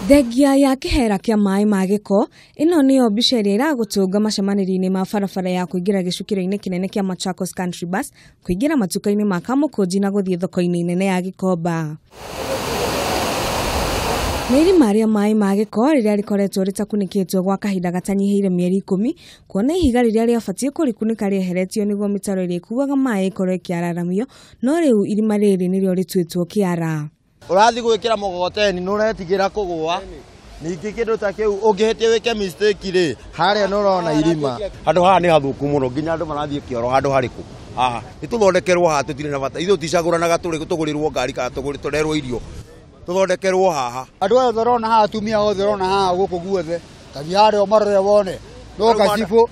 Thegia ya kihera kia mai ma giko ino niyo mbica iria iragutunga macemanĩrio-inĩ ma barabara ya kuingira gicukĩro-inĩ kinene kia Machakos Country Bus kuingira matuka-inĩ ma Kamukunji na guthie thoko-inĩ nene ya Gikomba. Nĩri maria mai ma giko riria rikoretwo ritakunikĩtwo gwa kahinda gatanyihiire mĩeri 10 kuona ihiga riria riabatie kurikunika rieheretio niguo mitaro iria ikuaga mai ikorwo ikiararamio no riu irima riri nirio rituĩtwo kiara. Urathi gwikira mugogoteni nuretigira kugwa ningi kindu ta kiu ungihitie wike mistake ri haria nurona irima handu haha ni hathuku muno nginya andu marathie kioro handu hariku haha nituthondekerwo haha tutire na bata ithu ticaguranaga tugurirwo ngari kana turerwo irio tuthondekerwo haha andu othe rona haha atumia othe rona haha guku guothe tabiare omarore wone no kacifu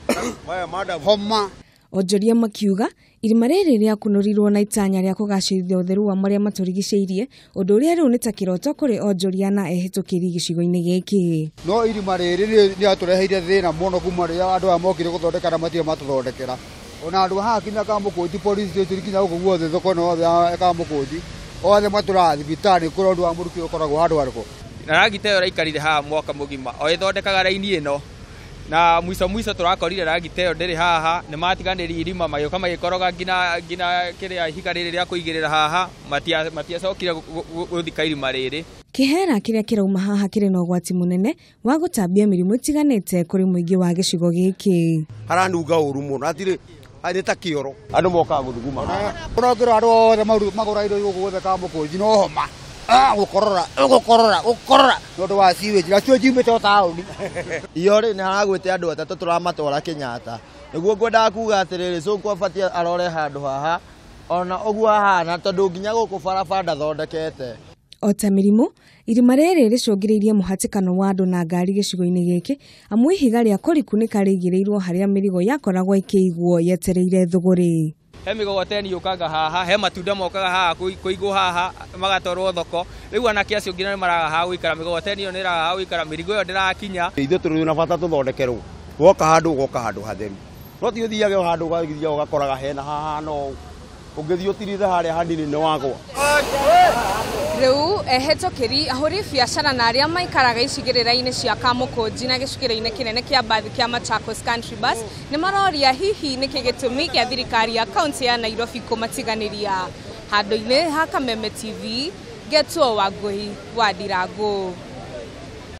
homa Onjoria makiuga irima riri ria kunurirwo na itanya ria kugacirithia utheru wa maria maturigiceirie undu uria riu ni ta kiroto kuri onjoria na ehitukiri gicigo-ini giki. No irima riri ni atureheire thina muno kuma ria andu amokire guthondeka na matire matuthondekera ona andu haha kinya Kamukunji police station kinya guku guothe thoko no ya Kamukunji othe maturathi bitani kuri andu amurukio ukoragwo handu hariko na ragita yo raikarire haha mwaka mugima o ithondekaga raini ino na mwiso turakorire ragita yo ndiri haha ni matiganiri irima magioka magikoroga ngina kiria ihiga riri ria kuigirira haha matiacokire guthika irima riri. Kihera kiria kirauma haha kiri na ugwati munene wa gutambia mirimu itiganite kuri muingi wa gicigo giki. Haranunga uru muno atire arita kioro andu moka guthuguma urongira andu othe magura indo guku guothe Kamukunji no homa gukorora nondu wa siwage na siwage imete tauni iyo ri ni haragwite andu atatu turamatwara Kenyatta niguo ngwendaga kuga atiriri cungwa batie arore handu haha ona uguo hana tondu nginya guku barabara ndathondekete. Ota mirimu irima riri ricungiriirie muhatikano wa andu na ngari gicigo-ini giki amu ihiga ria kurikunika rigireirwo haria mirigo yakoragwo ikiigwo yetereire thuguri. He migogoteni yukaga haha he matunda mokaga haha kuigwo haha magatorwo thoko riu anake acio ngina ni maraga haha guikara migogoteni yo ni raga haha guikara mirigo yo ndirakinya ithu turi na bata tuthondekerwo woka handu hatheru no ti uthiage handu ugithia ugakoraga hena haha no ungithio tirithe haria handini ni wagwa. Riu ehetokeri ahuri biacara na aria maikaraga icigirira-ini cia Kamukunji na gicukiro-ini kinene kia bathi kia Machakos Country Bus ni maroria hihi niki gitumi kia thirikari ya kaunti ya Nairobi kumatiganiria. Handu-ini ha Kameme TV Getwo Wangui wa Ndirangu.